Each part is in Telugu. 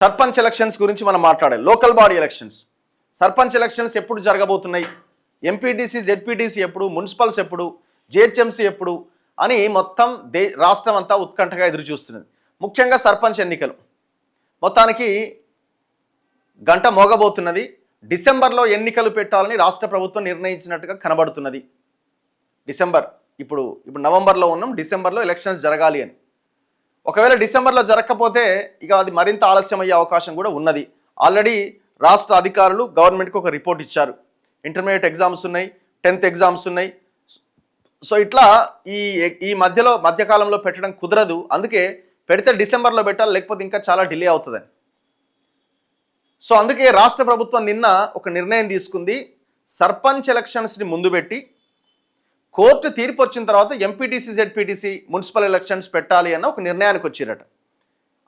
సర్పంచ్ ఎలక్షన్స్ గురించి మనం మాట్లాడాలి. Local body elections, sarpanch elections ఎప్పుడు జరగబోతున్నాయి, ఎంపీటీసీ జెడ్పీటీసీ ఎప్పుడు, మున్సిపల్స్ ఎప్పుడు, జిహెచ్ఎంసీ ఎప్పుడు అని మొత్తం రాష్ట్రం అంతా ఉత్కంఠగా ఎదురు చూస్తున్నది. ముఖ్యంగా సర్పంచ్ ఎన్నికలు మొత్తానికి గంట మోగబోతున్నది. డిసెంబర్లో ఎన్నికలు పెట్టాలని రాష్ట్ర ప్రభుత్వం నిర్ణయించినట్టుగా కనబడుతున్నది. డిసెంబర్ ఇప్పుడు నవంబర్లో ఉన్నాం, డిసెంబర్లో ఎలక్షన్స్ జరగాలి అని. ఒకవేళ డిసెంబర్లో జరగకపోతే ఇక అది మరింత ఆలస్యం అయ్యే అవకాశం కూడా ఉన్నది. ఆల్రెడీ రాష్ట్ర అధికారులు గవర్నమెంట్కి ఒక రిపోర్ట్ ఇచ్చారు. ఇంటర్మీడియట్ ఎగ్జామ్స్ ఉన్నాయి, 10th ఎగ్జామ్స్ ఉన్నాయి. సో ఇట్లా ఈ మధ్యకాలంలో పెట్టడం కుదరదు. అందుకే పెడితే డిసెంబర్లో పెట్టాలి, లేకపోతే ఇంకా చాలా డిలే అవుతుందని. సో అందుకే రాష్ట్ర ప్రభుత్వం నిన్న ఒక నిర్ణయం తీసుకుంది. సర్పంచ్ ఎలక్షన్స్ని ముందు పెట్టి కోర్టు తీర్పు వచ్చిన తర్వాత ఎంపీటీసీ జెడ్పీటీసీ మున్సిపల్ ఎలక్షన్స్ పెట్టాలి అన్న ఒక నిర్ణయానికి వచ్చిరట.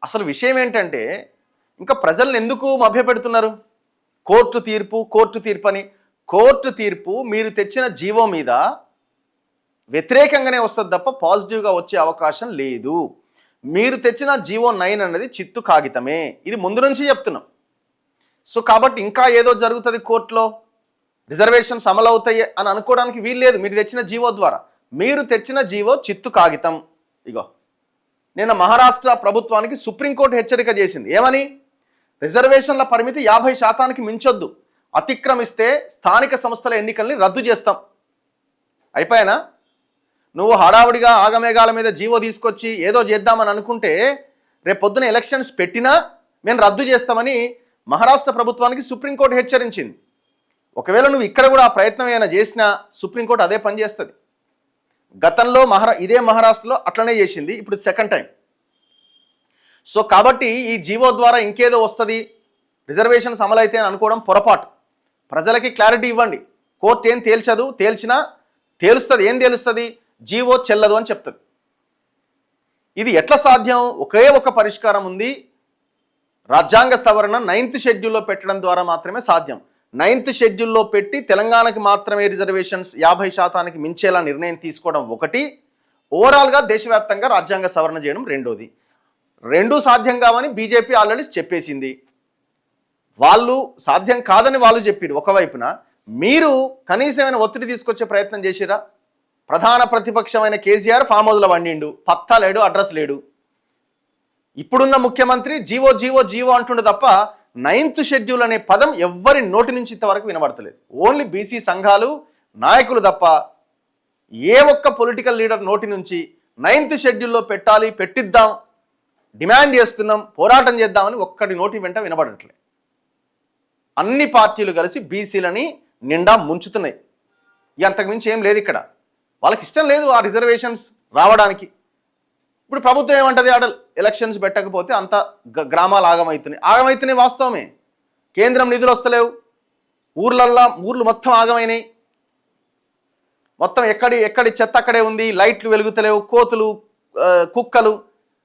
అసలు విషయం ఏంటంటే ఇంకా ప్రజలను ఎందుకు మభ్యపెడుతున్నారు? కోర్టు తీర్పు అని. కోర్టు తీర్పు మీరు తెచ్చిన జీవో మీద వ్యతిరేకంగానే వస్తుంది తప్ప పాజిటివ్గా వచ్చే అవకాశం లేదు. మీరు తెచ్చిన జీవో 9 అన్నది చిత్తు కాగితమే, ఇది ముందు నుంచి చెప్తున్నాం. సో కాబట్టి ఇంకా ఏదో జరుగుతుంది కోర్టులో, రిజర్వేషన్స్ అమలు అవుతాయి అని అనుకోవడానికి వీల్లేదు. మీరు తెచ్చిన జీవో ద్వారా, మీరు తెచ్చిన జీవో చిత్తు కాగితం. ఇగో నిన్న మహారాష్ట్ర ప్రభుత్వానికి సుప్రీంకోర్టు హెచ్చరిక చేసింది. ఏమని? రిజర్వేషన్ల పరిమితి 50% మించొద్దు, అతిక్రమిస్తే స్థానిక సంస్థల ఎన్నికల్ని రద్దు చేస్తాం. అయిపోయానా? నువ్వు హడావుడిగా ఆగమేఘాల మీద జీవో తీసుకొచ్చి ఏదో చేద్దామని అనుకుంటే రేపు పొద్దున ఎలక్షన్స్ పెట్టినా మేము రద్దు చేస్తామని మహారాష్ట్ర ప్రభుత్వానికి సుప్రీంకోర్టు హెచ్చరించింది. ఒకవేళ నువ్వు ఇక్కడ కూడా ఆ ప్రయత్నం ఏమైనా చేసినా సుప్రీంకోర్టు అదే పని చేస్తుంది. గతంలో ఇదే మహారాష్ట్రలో అట్లనే చేసింది, ఇప్పుడు సెకండ్ టైం. సో కాబట్టి ఈ జీవో ద్వారా ఇంకేదో వస్తుంది, రిజర్వేషన్స్ అమలైతే అని అనుకోవడం పొరపాటు. ప్రజలకి క్లారిటీ ఇవ్వండి. కోర్టు ఏం తేల్చదు, తేల్చినా తేలుస్తుంది. ఏం తేలుస్తుంది? జీవో చెల్లదు అని చెప్తుంది. ఇది ఎట్లా సాధ్యం? ఒకే ఒక పరిష్కారం ఉంది. రాజ్యాంగ సవరణ 9th షెడ్యూల్లో పెట్టడం ద్వారా మాత్రమే సాధ్యం. 9th షెడ్యూల్లో పెట్టి తెలంగాణకి మాత్రమే రిజర్వేషన్స్ 50% మించేలా నిర్ణయం తీసుకోవడం ఒకటి, ఓవరాల్గా దేశవ్యాప్తంగా రాజ్యాంగ సవరణ చేయడం రెండోది. రెండూ సాధ్యం కావని బీజేపీ ఆల్రెడీ చెప్పేసింది. వాళ్ళు సాధ్యం కాదని వాళ్ళు చెప్పారు ఒకవైపున. మీరు కనీసమైన ఒత్తిడి తీసుకొచ్చే ప్రయత్నం చేసిరా? ప్రధాన ప్రతిపక్షమైన కేసీఆర్ ఫామ్ హౌస్లో వండిండు, పత్తా లేడు, అడ్రస్ లేడు. ఇప్పుడున్న ముఖ్యమంత్రి జీవో జీవో జీవో అంటుండే తప్ప 9th షెడ్యూల్ అనే పదం ఎవ్వరి నోటి నుంచి ఇంతవరకు వినబడతలేదు. ఓన్లీ బీసీ సంఘాలు, నాయకులు తప్ప ఏ ఒక్క పొలిటికల్ లీడర్ నోటి నుంచి 9th షెడ్యూల్లో పెట్టాలి, పెట్టిద్దాం, డిమాండ్ చేస్తున్నాం, పోరాటం చేద్దామని ఒక్కడి నోటి వెంట వినబడట్లే. అన్ని పార్టీలు కలిసి బీసీలని నిండా ముంచుతున్నాయి. అంతకుమించి ఏం లేదు. ఇక్కడ వాళ్ళకి ఇష్టం లేదు ఆ రిజర్వేషన్స్ రావడానికి. ఇప్పుడు ప్రభుత్వం ఏమంటది? ఆడ ఎలక్షన్స్ పెట్టకపోతే అంత గ్రామాలు ఆగమవుతున్నాయి. వాస్తవమే. కేంద్రం నిధులు వస్తలేవు, ఊర్లు మొత్తం ఆగమైనాయి. మొత్తం ఎక్కడి చెత్త అక్కడే ఉంది, లైట్లు వెలుగుతలేవు, కోతులు, కుక్కలు,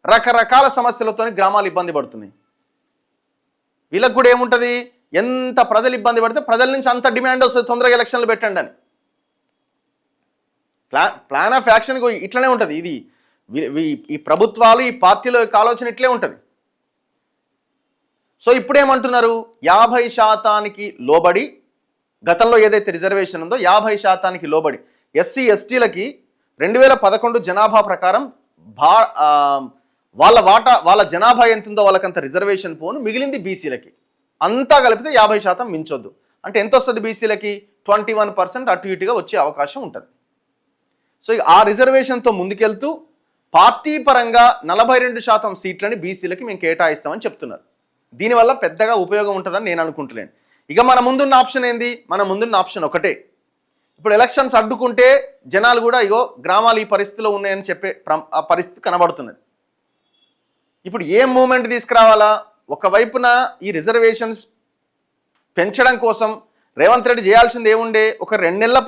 రకరకాల సమస్యలతో గ్రామాలు ఇబ్బంది పడుతున్నాయి. వీళ్ళకి కూడా ఏముంటుంది? ఎంత ప్రజలు ఇబ్బంది పడితే ప్రజల నుంచి అంత డిమాండ్ వస్తుంది, తొందరగా ఎలక్షన్లు పెట్టండి అని. ప్లాన్ ఆఫ్ యాక్షన్ ఇట్లనే ఉంటుంది. ఇది ఈ ప్రభుత్వాలు, ఈ పార్టీల యొక్క ఆలోచన ఇట్లే ఉంటుంది. సో ఇప్పుడేమంటున్నారు? 50% లోబడి, గతంలో ఏదైతే రిజర్వేషన్ ఉందో 50% లోబడి ఎస్సీ ఎస్టీలకి 2011 జనాభా ప్రకారం వాళ్ళ జనాభా ఎంత ఉందో వాళ్ళకంత రిజర్వేషన్ పోను, మిగిలింది బీసీలకి. అంతా కలిపితే 50% మించొద్దు. అంటే ఎంత వస్తుంది బీసీలకి? 21% అటు ఇటుగా వచ్చే అవకాశం ఉంటుంది. సో ఆ రిజర్వేషన్తో ముందుకెళ్తూ పార్టీ పరంగా 42% సీట్లని బీసీలకి మేము కేటాయిస్తామని చెప్తున్నారు. దీనివల్ల పెద్దగా ఉపయోగం ఉంటుందని నేను అనుకుంటలేను. ఇక మన ముందున్న ఆప్షన్ ఏంది? మన ముందున్న ఆప్షన్ ఒకటే. ఇప్పుడు ఎలక్షన్స్ అడ్డుకుంటే జనాలు కూడా ఇగో గ్రామాలు ఈ పరిస్థితిలో ఉన్నాయని చెప్పే ఆ పరిస్థితి కనబడుతున్నది. ఇప్పుడు ఏం మూమెంట్ తీసుకురావాలా? ఒకవైపున ఈ రిజర్వేషన్స్ పెంచడం కోసం రేవంత్ రెడ్డి చేయాల్సింది ఏముండే? ఒక 2 నెలల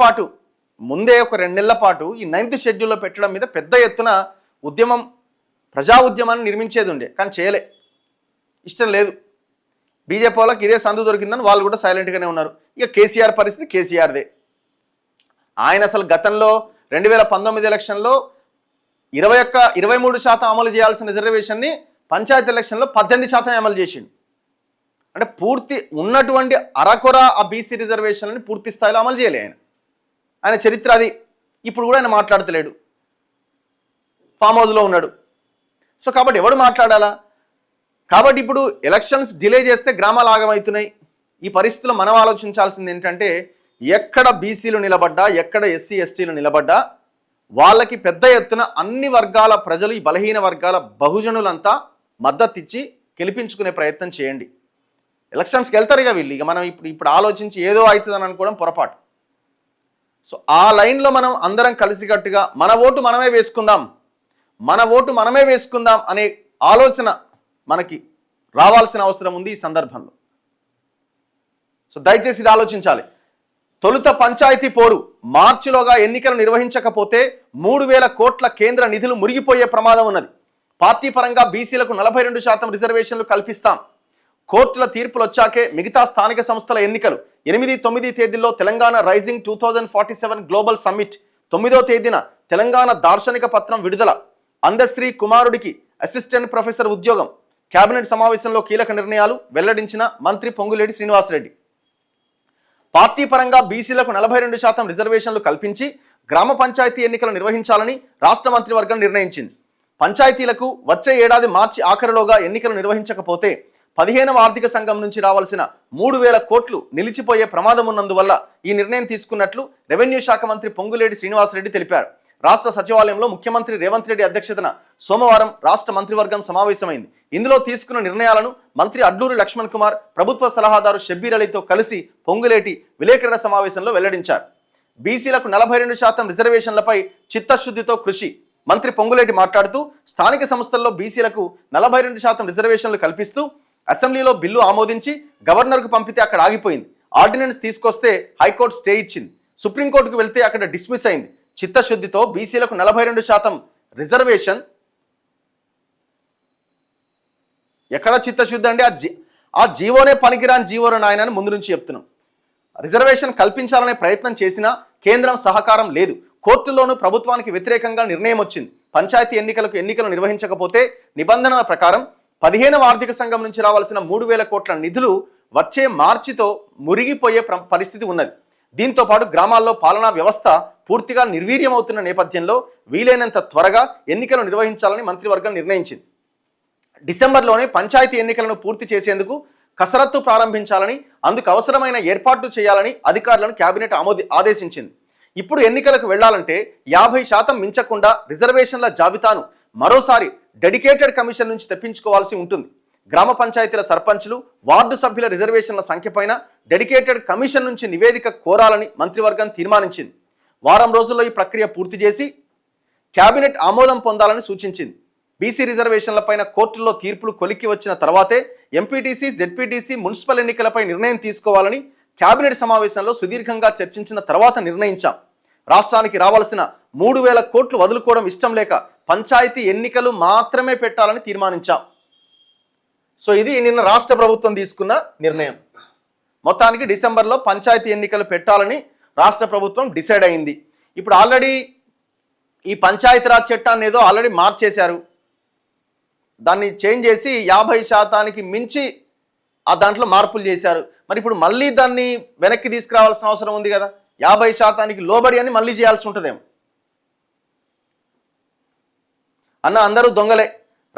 పాటు ఈ 9th షెడ్యూల్లో పెట్టడం మీద పెద్ద ఎత్తున ప్రజా ఉద్యమాన్ని నిర్మించేది ఉండే, కానీ చేయలే. ఇష్టం లేదు. బీజేపీ వాళ్ళకి ఇదే సందు దొరికిందని వాళ్ళు కూడా సైలెంట్గానే ఉన్నారు. ఇక కేసీఆర్ పరిస్థితి కేసీఆర్దే. ఆయన అసలు గతంలో 2019 ఎలక్షన్లో 23% అమలు చేయాల్సిన రిజర్వేషన్ని పంచాయతీ ఎలక్షన్లో 18% అమలు చేసిండు. అంటే పూర్తి ఉన్నటువంటి అరకొర ఆ బీసీ రిజర్వేషన్లని పూర్తి స్థాయిలో అమలు చేయలే ఆయన చరిత్ర అది. ఇప్పుడు కూడా ఆయన మాట్లాడతలేడు, ఫామ్ హౌస్లో ఉన్నాడు. సో కాబట్టి ఎవడు మాట్లాడాలా? కాబట్టి ఇప్పుడు ఎలక్షన్స్ డిలే చేస్తే గ్రామాలు ఆగమవుతున్నాయి. ఈ పరిస్థితుల్లో మనం ఆలోచించాల్సింది ఏంటంటే, ఎక్కడ బీసీలు నిలబడ్డా, ఎక్కడ ఎస్సీ ఎస్టీలు నిలబడ్డా వాళ్ళకి పెద్ద ఎత్తున అన్ని వర్గాల ప్రజలు, ఈ బలహీన వర్గాల బహుజనులంతా మద్దతు ఇచ్చి గెలిపించుకునే ప్రయత్నం చేయండి. ఎలక్షన్స్కి వెళ్తారు ఇక వీళ్ళు. ఇక మనం ఇప్పుడు ఆలోచించి ఏదో అవుతుందని అనుకోవడం పొరపాటు. సో ఆ లైన్లో మనం అందరం కలిసికట్టుగా మన ఓటు మనమే వేసుకుందాం, మన ఓటు మనమే వేసుకుందాం అనే ఆలోచన మనకి రావాల్సిన అవసరం ఉంది ఈ సందర్భంలో. సో దయచేసి ఇది ఆలోచించాలి. తొలుత పంచాయతీ పోరు, మార్చిలోగా ఎన్నికలు నిర్వహించకపోతే 3,000 కోట్ల కేంద్ర నిధులు మురిగిపోయే ప్రమాదం ఉన్నది. పార్టీ పరంగా బీసీలకు 42% రిజర్వేషన్లు కల్పిస్తాం. కోర్టుల తీర్పులు వచ్చాకే మిగతా స్థానిక సంస్థల ఎన్నికలు. 8, 9 తేదీల్లో తెలంగాణ రైజింగ్ 2047 గ్లోబల్ సమ్మిట్. 9వ తేదీన తెలంగాణ దార్శనిక పత్రం విడుదల. అందశ్రీ కుమారుడికి అసిస్టెంట్ ప్రొఫెసర్ ఉద్యోగం. కేబినెట్ సమావేశంలో కీలక నిర్ణయాలు వెల్లడించిన మంత్రి పొంగులేటి శ్రీనివాసరెడ్డి. పార్టీ పరంగా బీసీలకు 42% రిజర్వేషన్లు కల్పించి గ్రామ పంచాయతీ ఎన్నికలు నిర్వహించాలని రాష్ట్ర మంత్రివర్గం నిర్ణయించింది. పంచాయతీలకు వచ్చే ఏడాది మార్చి ఆఖరిలోగా ఎన్నికలు నిర్వహించకపోతే 15వ ఆర్థిక సంఘం నుంచి రావాల్సిన 3,000 కోట్లు నిలిచిపోయే ప్రమాదం ఉన్నందువల్ల ఈ నిర్ణయం తీసుకున్నట్లు రెవెన్యూ శాఖ మంత్రి పొంగులేటి శ్రీనివాసరెడ్డి తెలిపారు. రాష్ట్ర సచివాలయంలో ముఖ్యమంత్రి రేవంత్ రెడ్డి అధ్యక్షతన సోమవారం రాష్ట్ర మంత్రివర్గం సమావేశమైంది. ఇందులో తీసుకున్న నిర్ణయాలను మంత్రి అడ్లూరి లక్ష్మణ్ కుమార్, ప్రభుత్వ సలహాదారు షబ్బీర్ అలీతో కలిసి పొంగులేటి విలేకరుల సమావేశంలో వెల్లడించారు. బీసీలకు 42% రిజర్వేషన్లపై చిత్తశుద్ధితో కృషి. మంత్రి పొంగులేటి మాట్లాడుతూ స్థానిక సంస్థల్లో బీసీలకు 42% రిజర్వేషన్లు కల్పిస్తూ అసెంబ్లీలో బిల్లు ఆమోదించి గవర్నర్కు పంపితే అక్కడ ఆగిపోయింది. ఆర్డినెన్స్ తీసుకొస్తే హైకోర్టు స్టే ఇచ్చింది. సుప్రీంకోర్టుకు వెళ్తే అక్కడ డిస్మిస్ అయింది. చిత్తశుద్ధితో బీసీలకు 42% రిజర్వేషన్ ఎక్కడ చిత్తశుద్ధి అండి? ఆ జీవోనే పనికిరాని జీవోను నాయనని ముందు నుంచి చెప్తున్నాం. రిజర్వేషన్ కల్పించాలనే ప్రయత్నం చేసినా కేంద్రం సహకారం లేదు. కోర్టులోనూ ప్రభుత్వానికి వ్యతిరేకంగా నిర్ణయం వచ్చింది. పంచాయతీ ఎన్నికలు నిర్వహించకపోతే నిబంధనల ప్రకారం 15వ ఆర్థిక సంఘం నుంచి రావాల్సిన 3,000 కోట్ల నిధులు వచ్చే మార్చితో మురిగిపోయే పరిస్థితి ఉన్నది. దీంతో పాటు గ్రామాల్లో పాలనా వ్యవస్థ పూర్తిగా నిర్వీర్యమవుతున్న నేపథ్యంలో వీలైనంత త్వరగా ఎన్నికలు నిర్వహించాలని మంత్రివర్గం నిర్ణయించింది. డిసెంబర్లోనే పంచాయతీ ఎన్నికలను పూర్తి చేసేందుకు కసరత్తు ప్రారంభించాలని, అందుకు అవసరమైన ఏర్పాట్లు చేయాలని అధికారులను కేబినెట్ ఆదేశించింది. ఇప్పుడు ఎన్నికలకు వెళ్లాలంటే 50% మించకుండా రిజర్వేషన్ల జాబితాను మరోసారి డెడికేటెడ్ కమిషన్ నుంచి తెప్పించుకోవాల్సి ఉంటుంది. గ్రామ పంచాయతీల సర్పంచ్లు, వార్డు సభ్యుల రిజర్వేషన్ల సంఖ్యపైన డెడికేటెడ్ కమిషన్ నుంచి నివేదిక కోరాలని మంత్రివర్గం తీర్మానించింది. వారం రోజుల్లో ఈ ప్రక్రియ పూర్తి చేసి కేబినెట్ ఆమోదం పొందాలని సూచించింది. బీసీ రిజర్వేషన్లపైన కోర్టుల్లో తీర్పులు కొలిక్కి వచ్చిన తర్వాతే ఎంపీటీసీ, జెడ్పీటీసీ, మున్సిపల్ ఎన్నికలపై నిర్ణయం తీసుకోవాలని కేబినెట్ సమావేశంలో సుదీర్ఘంగా చర్చించిన తర్వాత నిర్ణయించాం. రాష్ట్రానికి రావాల్సిన 3,000 కోట్లు వదులుకోవడం ఇష్టం లేక పంచాయతీ ఎన్నికలు మాత్రమే పెట్టాలని తీర్మానించాం. సో ఇది నిన్న రాష్ట్ర ప్రభుత్వం తీసుకున్న నిర్ణయం. మొత్తానికి డిసెంబర్లో పంచాయతీ ఎన్నికలు పెట్టాలని రాష్ట్ర ప్రభుత్వం డిసైడ్ అయింది. ఇప్పుడు ఆల్రెడీ ఈ పంచాయతీరాజ్ చట్టాన్ని ఏదో ఆల్రెడీ మార్చేశారు. దాన్ని చేంజ్ చేసి 50% మించి ఆ దాంట్లో మార్పులు చేశారు. మరి ఇప్పుడు మళ్ళీ దాన్ని వెనక్కి తీసుకురావాల్సిన అవసరం ఉంది కదా. 50% లోబడి అని మళ్ళీ చేయాల్సి ఉంటుందేమో. అన్న అందరూ దొంగలే,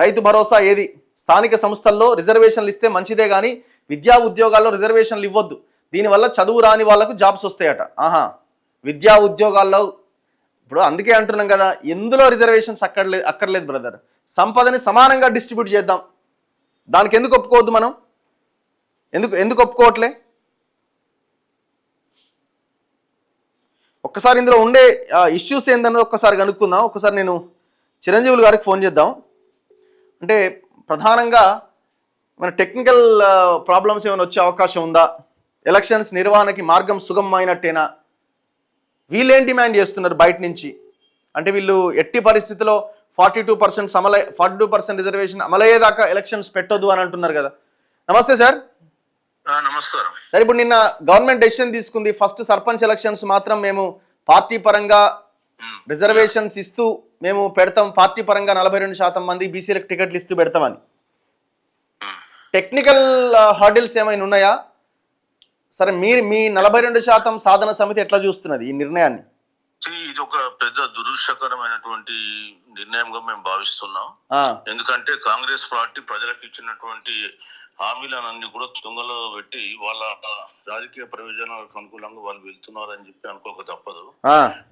రైతు భరోసా ఏది? స్థానిక సంస్థల్లో రిజర్వేషన్లు ఇస్తే మంచిదే కానీ విద్యా ఉద్యోగాల్లో రిజర్వేషన్లు ఇవ్వద్దు. దీనివల్ల చదువు రాని వాళ్ళకు జాబ్స్ వస్తాయట. విద్యా ఉద్యోగాల్లో ఇప్పుడు అందుకే అంటున్నాం కదా, ఎందులో రిజర్వేషన్స్ అక్కర్లేదు బ్రదర్. సంపదని సమానంగా డిస్ట్రిబ్యూట్ చేద్దాం. దానికి ఎందుకు ఒప్పుకోవద్దు మనం? ఎందుకు ఒప్పుకోవట్లే? ఒక్కసారి ఇందులో ఉండే ఇష్యూస్ ఏందన్నది ఒక్కసారి కనుక్కుందాం. ఒక్కసారి నేను చిరంజీవులు గారికి ఫోన్ చేద్దాం. అంటే ప్రధానంగా మన టెక్నికల్ ప్రాబ్లమ్స్ ఏమైనా వచ్చే అవకాశం ఉందా? ఎలక్షన్స్ నిర్వహణకి మార్గం సుగమమైనట్టేనా? వీళ్ళేం డిమాండ్ చేస్తున్నారు బయట నుంచి? అంటే వీళ్ళు ఎట్టి పరిస్థితిలో 42% రిజర్వేషన్ అమలయ్యేదాకా ఎలక్షన్స్ పెట్టొద్దు అని అంటున్నారు కదా. నమస్తే సార్. నమస్కారం సార్, ఇప్పుడు నిన్న గవర్నమెంట్ డెసిషన్ తీసుకుంది, ఫస్ట్ సర్పంచ్ ఎలక్షన్స్ మాత్రం మేము పార్టీ పరంగా రిజర్వేషన్స్ ఇస్తూ మేము పెడతాం, పార్టీ పరంగా 42% మంది బీసీలకు టికెట్లు ఇస్తూ పెడతామని. టెక్నికల్ హర్డిల్స్ ఏమైనా ఉన్నాయా? సరే, మీ 42% సాధన సమితి ఎట్లా చూస్తున్నది ఈ నిర్ణయాన్ని? ఇది ఒక పెద్ద దురదృష్టకరమైనటువంటి నిర్ణయంగా మేము భావిస్తున్నాం. ఎందుకంటే కాంగ్రెస్ పార్టీ ప్రజలకు ఇచ్చినటువంటి హామీలన్నీ కూడా తుంగలో పెట్టి వాళ్ళ రాజకీయ ప్రయోజనాలకు అనుకూలంగా వాళ్ళు వెళ్తున్నారని చెప్పి అనుకోక తప్పదు.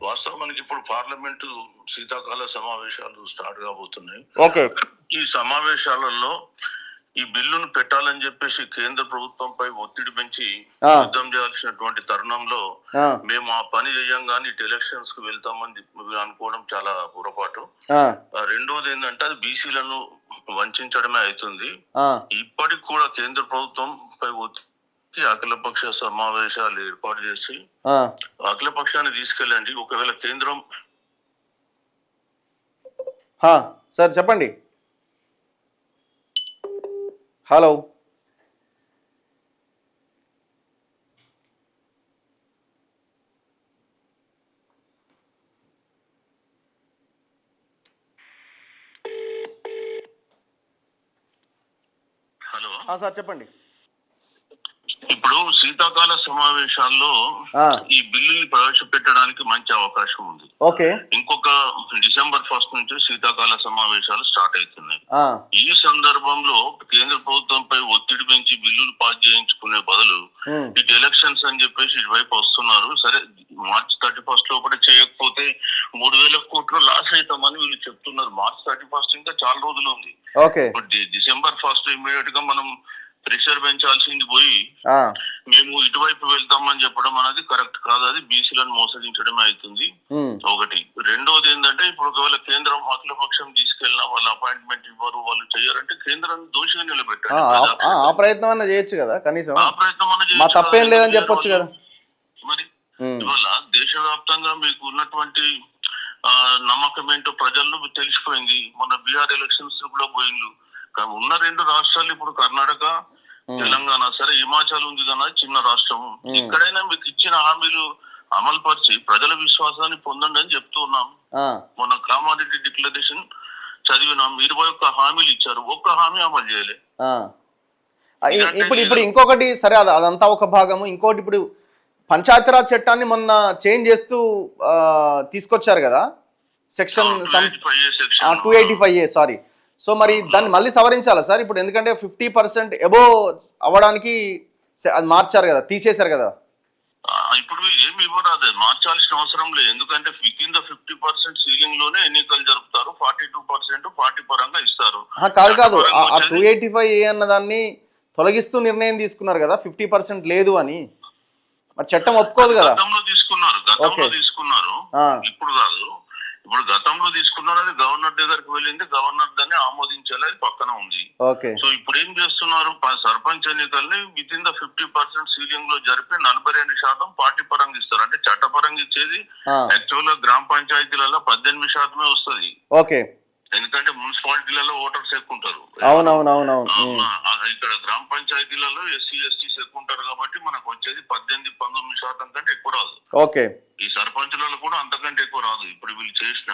వాస్తవానికి ఇప్పుడు పార్లమెంటు శీతాకాల సమావేశాలు స్టార్ట్ కాబోతున్నాయి. ఈ సమావేశాలలో ఈ బిల్లును పెట్టాలని చెప్పేసి కేంద్ర ప్రభుత్వంపై ఒత్తిడి పెంచి యుద్ధం చేయాల్సినటువంటి తరుణంలో మేము ఆ పని చేయంగానే ఇటు ఎలక్షన్స్ కు వెళ్తామని అనుకోవడం చాలా పొరపాటు. రెండోది ఏంటంటే అది బీసీలను వంచడమే అవుతుంది. ఇప్పటికి కూడా కేంద్ర ప్రభుత్వం పై ఒత్తిడి అఖిలపక్ష సమావేశాలు ఏర్పాటు చేసి అఖిలపక్షాన్ని తీసుకెళ్ళండి. ఒకవేళ కేంద్రం సార్ చెప్పండి. హలో, సార్ చెప్పండి. ఇప్పుడు శీతాకాల సమావేశాల్లో ఈ బిల్లుని ప్రవేశపెట్టడానికి మంచి అవకాశం ఉంది. ఇంకొక డిసెంబర్ 1 నుంచి శీతాకాల సమావేశాలు స్టార్ట్ అవుతున్నాయి. ఈ సందర్భంలో కేంద్ర ప్రభుత్వంపై ఒత్తిడి పెంచి బిల్లులు పాస్ చేయించుకునే బదులు ఇటు ఎలక్షన్స్ అని చెప్పేసి ఇటువైపు వస్తున్నారు. సరే, మార్చ్ 31 లో కూడా చేయకపోతే 3,000 కోట్లు లాస్ అవుతామని వీళ్ళు చెప్తున్నారు. మార్చ్ 31 ఇంకా చాలా రోజులు ఉంది. డిసెంబర్ 1 ఇమ్మీడియట్ గా మనం ప్రెషర్ పెంచాల్సింది పోయి మేము ఇటువైపు వెళ్తామని చెప్పడం అనేది కరెక్ట్ కాదు. అది బీసీలను మోసగించడమే అవుతుంది. ఒకటి. రెండోది ఏంటంటే ఇప్పుడు ఒకవేళ కేంద్రం అఖిలపక్షం తీసుకెళ్ళినా వాళ్ళు అపాయింట్మెంట్ ఇవ్వరు, వాళ్ళు చెయ్యారంటే కేంద్రాన్ని దోషిగా నిలబెట్టారు. ఆ ప్రయత్నం అన్న చేయొచ్చు కదా, కనీసం ఆ ప్రయత్నం అన్న తప్పేం లేదని చెప్పొచ్చు కదా. మరి ఇవాళ దేశవ్యాప్తంగా మీకు ఉన్నటువంటి నమ్మకం ఏంటో ప్రజల్లో తెలిసిపోయింది. మొన్న బీహార్ ఎలక్షన్స్ కూడా పోయిండు. ఉన్న 2 రాష్ట్రాలు ఇప్పుడు కర్ణాటక, తెలంగాణ. సరే, హిమాచల్ ఉంది కదా చిన్న రాష్ట్రం. ఇక్కడైనా మీకు ఇచ్చిన హామీలు అమలు పరిచి ప్రజల విశ్వాసాన్ని పొందండి అని చెప్తూ ఉన్నాం. మొన్న కామారెడ్డి డిక్లరేషన్ చదివినాం. 21 హామీలు ఇచ్చారు, ఒక్క హామీ అమలు చేయలే. ఇప్పుడు ఇంకొకటి, సరే అదంతా ఒక భాగము. ఇంకోటి, ఇప్పుడు పంచాయతీరాజ్ చట్టాన్ని మొన్న చేంజ్ చేస్తూ తీసుకొచ్చారు కదా, సెక్షన్ 285A. సారీ. సో మరి దాన్ని మళ్ళీ సవరించాలా సార్ ఇప్పుడు? ఎందుకంటే 50% అబోవ్ అవ్వడానికి అది మార్చారు కదా, తీసేశారు కదా. ఇప్పుడు ఏమి ఇవ్వరాదు, మార్చాల్సిన అవసరం లేదు. ఎందుకంటే విత్ 50% సీలింగ్ లోనే ఎన్నికలు జరుపుతారు. 42% పార్టీ పరంగా ఇస్తారు. కాదు, ఆ 285A అన్న దాన్ని తొలగిస్తూ నిర్ణయం తీసుకున్నారు కదా, 50% లేదు అని. మరి చట్టం ఒప్పుకోదు కదా. గతంలో తీసుకున్నారు. ఇప్పుడు కాదు, ఇప్పుడు గతంలో తీసుకున్నారు. అది గవర్నర్ దగ్గరికి వెళ్ళింది, గవర్నర్ దాన్ని ఆమోదించాలి, అది పక్కన ఉంది. సో ఇప్పుడు ఏం చేస్తున్నారు, సర్పంచ్ ఎన్నికల్ని విత్ ఇన్ ద 50% సీలింగ్ లో జరిపి 42% పార్టీ పరంగా ఇస్తారు. అంటే చట్టపరంగా ఇచ్చేది యాక్చువల్ గా గ్రామ పంచాయతీలలో 18% వస్తుంది. ఎందుకంటే మున్సిపాలిటీలలో ఓటర్స్ ఎక్కువ ఉంటారు. ఇక్కడ గ్రామ పంచాయతీలలో ఎస్సీ ఎస్టీస్ ఎక్కువ ఉంటారు కాబట్టి మనకు వచ్చేది 18-19% కంటే ఎక్కువ రాదు. ఈ సర్పంచులలో కూడా అంతకంటే ఎక్కువ రాదు ఇప్పుడు వీళ్ళు చేసిన.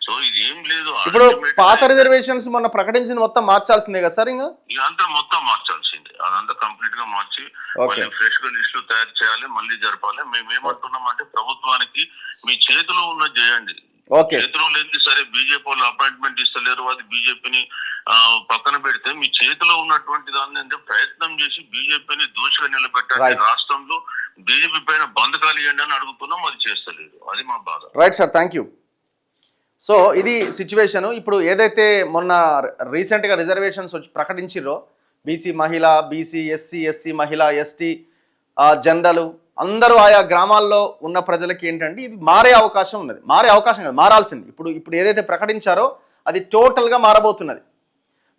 సో ఇది ఏం లేదు. ఇప్పుడు పాత రిజర్వేషన్స్ మొన్న ప్రకటించింది మొత్తం మార్చాల్సిందే కదా సార్? ఇదంతా మొత్తం మార్చాల్సిందే. అదంతా కంప్లీట్ గా మార్చి ఫ్రెష్ గా లిస్టులు తయారు చేయాలి, మళ్ళీ జరపాలి. మేమేమంటున్నాం అంటే ప్రభుత్వానికి మీ చేతిలో ఉన్నది చేయండి. చేతిలో లేదు సరే, బీజేపీ వాళ్ళు అపాయింట్మెంట్ ఇస్తలేరు, అది బీజేపీని పక్కన పెడితే మీ చేతిలో ఉన్నటువంటి దాన్ని ప్రయత్నం చేసి బీజేపీని దోషిగా నిలబెట్టాలి. రాష్ట్రంలో బీజేపీ పైన బంధకాలు ఇవ్వండి అని అడుగుతున్నాం, అది చేస్తలేదు. అది మా బాధ. Right sir, thank you. So ఇది సిచ్యువేషన్. ఇప్పుడు ఏదైతే మొన్న రీసెంట్గా రిజర్వేషన్స్ వచ్చి ప్రకటించిరో, బీసీ మహిళ, బీసీ ఎస్సీ, ఎస్సీ మహిళ, ఎస్టీ, జనరల్ అందరూ ఆయా గ్రామాల్లో ఉన్న ప్రజలకి ఏంటంటే ఇది మారే అవకాశం ఉన్నది. మారే అవకాశం కాదు, మారాల్సింది. ఇప్పుడు ఏదైతే ప్రకటించారో అది టోటల్గా మారబోతున్నది.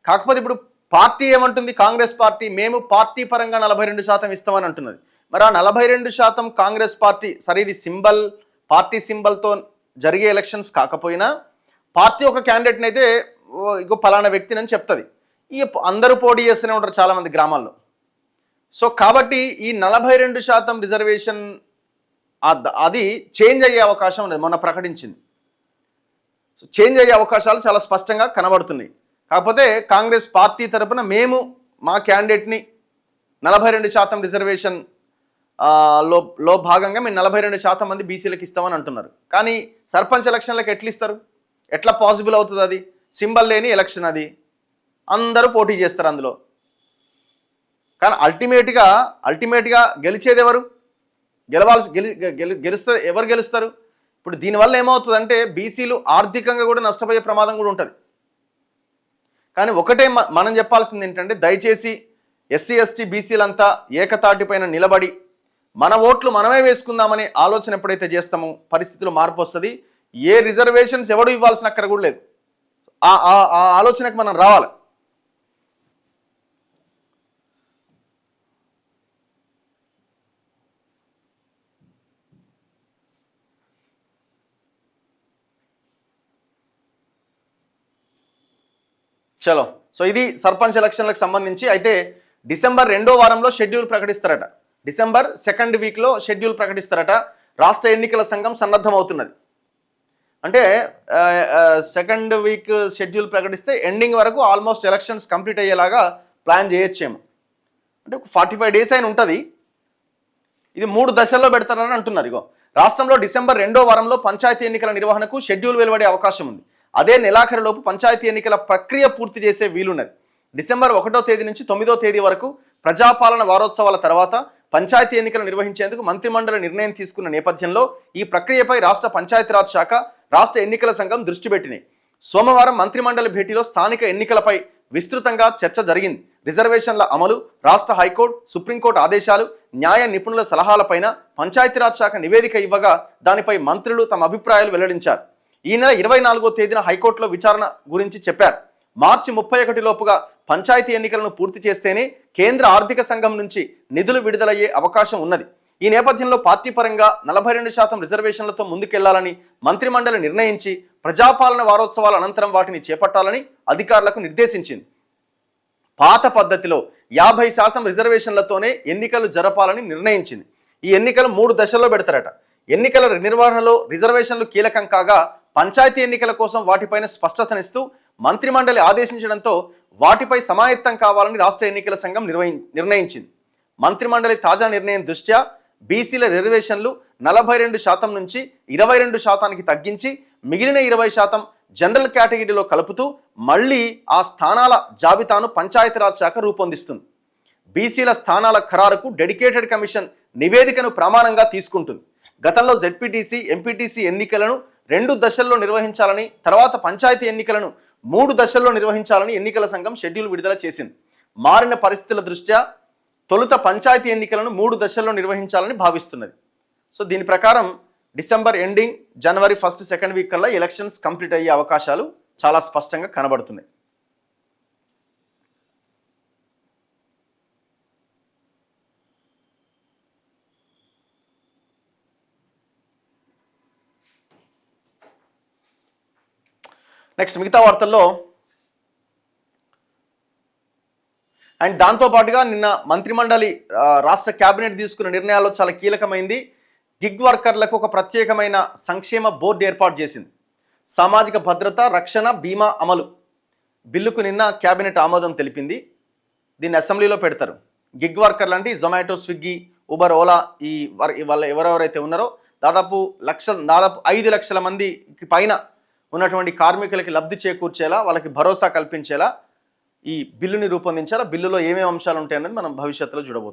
కాకపోతే ఇప్పుడు పార్టీ ఏమంటుంది, కాంగ్రెస్ పార్టీ మేము పార్టీ పరంగా 42% ఇస్తామని అంటున్నది. మరి ఆ 42% కాంగ్రెస్ పార్టీ, సరే ఇది సింబల్, పార్టీ సింబల్తో జరిగే ఎలక్షన్స్ కాకపోయినా పార్టీ ఒక క్యాండిడేట్ని అయితే ఇగో పలానా వ్యక్తిని అని చెప్తుంది. ఇక అందరూ పోటీ చేస్తూనే ఉంటారు చాలామంది గ్రామాల్లో. సో కాబట్టి ఈ 42% రిజర్వేషన్ అది చేంజ్ అయ్యే అవకాశం ఉన్నది, మొన్న ప్రకటించింది. సో చేంజ్ అయ్యే అవకాశాలు చాలా స్పష్టంగా కనబడుతున్నాయి. కాకపోతే కాంగ్రెస్ పార్టీ తరపున మేము మా క్యాండిడేట్ని 42% రిజర్వేషన్ లో భాగంగా మేము 42% మంది బీసీలకు ఇస్తామని అంటున్నారు. కానీ సర్పంచ్ ఎలక్షన్లకు ఎట్లా ఇస్తారు? ఎట్లా పాసిబుల్ అవుతుంది? అది సింబల్ లేని ఎలక్షన్, అది అందరూ పోటీ చేస్తారు అందులో. కానీ అల్టిమేట్గా గెలిచేది ఎవరు? గెలుస్తే ఎవరు గెలుస్తారు? ఇప్పుడు దీనివల్ల ఏమవుతుందంటే బీసీలు ఆర్థికంగా కూడా నష్టపోయే ప్రమాదం కూడా ఉంటుంది. కానీ ఒకటే మనం చెప్పాల్సింది ఏంటంటే, దయచేసి ఎస్సీ ఎస్టీ బీసీలంతా ఏకతాటిపైన నిలబడి మన ఓట్లు మనమే వేసుకుందామనే ఆలోచన ఎప్పుడైతే చేస్తామో పరిస్థితులు మార్పు వస్తుంది. ఏ రిజర్వేషన్స్ ఎవడు ఇవ్వాల్సిన అక్కడ కూడా లేదు. ఆ ఆలోచనకు మనం రావాలి. చలో, సో ఇది సర్పంచ్ ఎలక్షన్లకు సంబంధించి. అయితే డిసెంబర్ 2వ వారంలో షెడ్యూల్ ప్రకటిస్తారట. డిసెంబర్ 2nd వీక్లో షెడ్యూల్ ప్రకటిస్తారట. రాష్ట్ర ఎన్నికల సంఘం సన్నద్ధమవుతున్నది. అంటే 2nd వీక్ షెడ్యూల్ ప్రకటిస్తే ఎండింగ్ వరకు ఆల్మోస్ట్ ఎలక్షన్స్ కంప్లీట్ అయ్యేలాగా ప్లాన్ చేయొచ్చేమో. అంటే ఒక 45 డేస్ అయిన ఉంటుంది. ఇది 3 దశల్లో పెడతారని అంటున్నారు. ఇగో, రాష్ట్రంలో డిసెంబర్ 2వ వారంలో పంచాయతీ ఎన్నికల నిర్వహణకు షెడ్యూల్ వెలువడే అవకాశం ఉంది. అదే నెలాఖరులోపు పంచాయతీ ఎన్నికల ప్రక్రియ పూర్తి చేసే వీలున్నది. డిసెంబర్ 1వ తేదీ నుంచి 9వ తేదీ వరకు ప్రజాపాలన వారోత్సవాల తర్వాత పంచాయతీ ఎన్నికలు నిర్వహించేందుకు మంత్రిమండలి నిర్ణయం తీసుకున్న నేపథ్యంలో ఈ ప్రక్రియపై రాష్ట్ర పంచాయతీరాజ్ శాఖ, రాష్ట్ర ఎన్నికల సంఘం దృష్టి పెట్టినాయి. సోమవారం మంత్రిమండలి భేటీలో స్థానిక ఎన్నికలపై విస్తృతంగా చర్చ జరిగింది. రిజర్వేషన్ల అమలు, రాష్ట్ర హైకోర్టు, సుప్రీంకోర్టు ఆదేశాలు, న్యాయ నిపుణుల సలహాలపైన పంచాయతీరాజ్ శాఖ నివేదిక ఇవ్వగా దానిపై మంత్రులు తమ అభిప్రాయాలు వెల్లడించారు. ఈ నెల 24వ తేదీన హైకోర్టులో విచారణ గురించి చెప్పారు. మార్చి 31 లోపుగా పంచాయతీ ఎన్నికలను పూర్తి చేస్తేనే కేంద్ర ఆర్థిక సంఘం నుంచి నిధులు విడుదలయ్యే అవకాశం ఉన్నది. ఈ నేపథ్యంలో పార్టీ పరంగా 42% రిజర్వేషన్లతో ముందుకెళ్లాలని మంత్రిమండలి నిర్ణయించి ప్రజాపాలన వారోత్సవాల అనంతరం వాటిని చేపట్టాలని అధికారులకు నిర్దేశించింది. పాత పద్ధతిలో 50% రిజర్వేషన్లతోనే ఎన్నికలు జరపాలని నిర్ణయించింది. ఈ ఎన్నికలు 3 దశల్లో పెడతారట. ఎన్నికల నిర్వహణలో రిజర్వేషన్లు కీలకం కాగా పంచాయతీ ఎన్నికల కోసం వాటిపైన స్పష్టతనిస్తూ మంత్రిమండలి ఆదేశించడంతో వాటిపై సమాయత్తం కావాలని రాష్ట్ర ఎన్నికల సంఘం నిర్ణయించింది. మంత్రిమండలి తాజా నిర్ణయం దృష్ట్యా బీసీల రిజర్వేషన్లు 42% నుంచి 22%కి తగ్గించి మిగిలిన 20% జనరల్ కేటగిరీలో కలుపుతూ మళ్లీ ఆ స్థానాల జాబితాను పంచాయతీరాజ్ శాఖ రూపొందిస్తుంది. బీసీల స్థానాల ఖరారుకు డెడికేటెడ్ కమిషన్ నివేదికను ప్రమాణంగా తీసుకుంటుంది. గతంలో జెడ్పీటీసీ, ఎంపీటీసీ ఎన్నికలను 2 దశల్లో నిర్వహించాలని, తర్వాత పంచాయతీ ఎన్నికలను 3 దశల్లో నిర్వహించాలని ఎన్నికల సంఘం షెడ్యూల్ విడుదల చేసింది. మారిన పరిస్థితుల దృష్ట్యా తొలుత పంచాయతీ ఎన్నికలను 3 దశల్లో నిర్వహించాలని భావిస్తున్నది. సో దీని ప్రకారం డిసెంబర్ ఎండింగ్, జనవరి 1st, 2nd వీక్ కల్లా ఎలక్షన్స్ కంప్లీట్ అయ్యే అవకాశాలు చాలా స్పష్టంగా కనబడుతున్నాయి. నెక్స్ట్ మిగతా వార్తల్లో, అండ్ దాంతోపాటుగా నిన్న మంత్రిమండలి రాష్ట్ర కేబినెట్ తీసుకున్న నిర్ణయాల్లో చాలా కీలకమైంది. గిగ్ వర్కర్లకు ఒక ప్రత్యేకమైన సంక్షేమ బోర్డు ఏర్పాటు చేసింది. సామాజిక భద్రత, రక్షణ, బీమా అమలు బిల్లుకు నిన్న కేబినెట్ ఆమోదం తెలిపింది. దీన్ని అసెంబ్లీలో పెడతారు. గిగ్ వర్కర్లు అంటే జొమాటో, స్విగ్గీ, ఉబర్, ఓలా ఈ వాళ్ళ ఎవరెవరైతే ఉన్నారో దాదాపు 5 లక్షల మందికి పైన ఉన్నటువంటి కార్మికులకి లబ్ధి చేకూర్చేలా, వాళ్ళకి భరోసా కల్పించేలా ఈ బిల్లుని రూపొందించాలా. బిల్లులో ఏమేమి అంశాలు ఉంటాయన్నది మనం భవిష్యత్తులో చూడబోతున్నాం.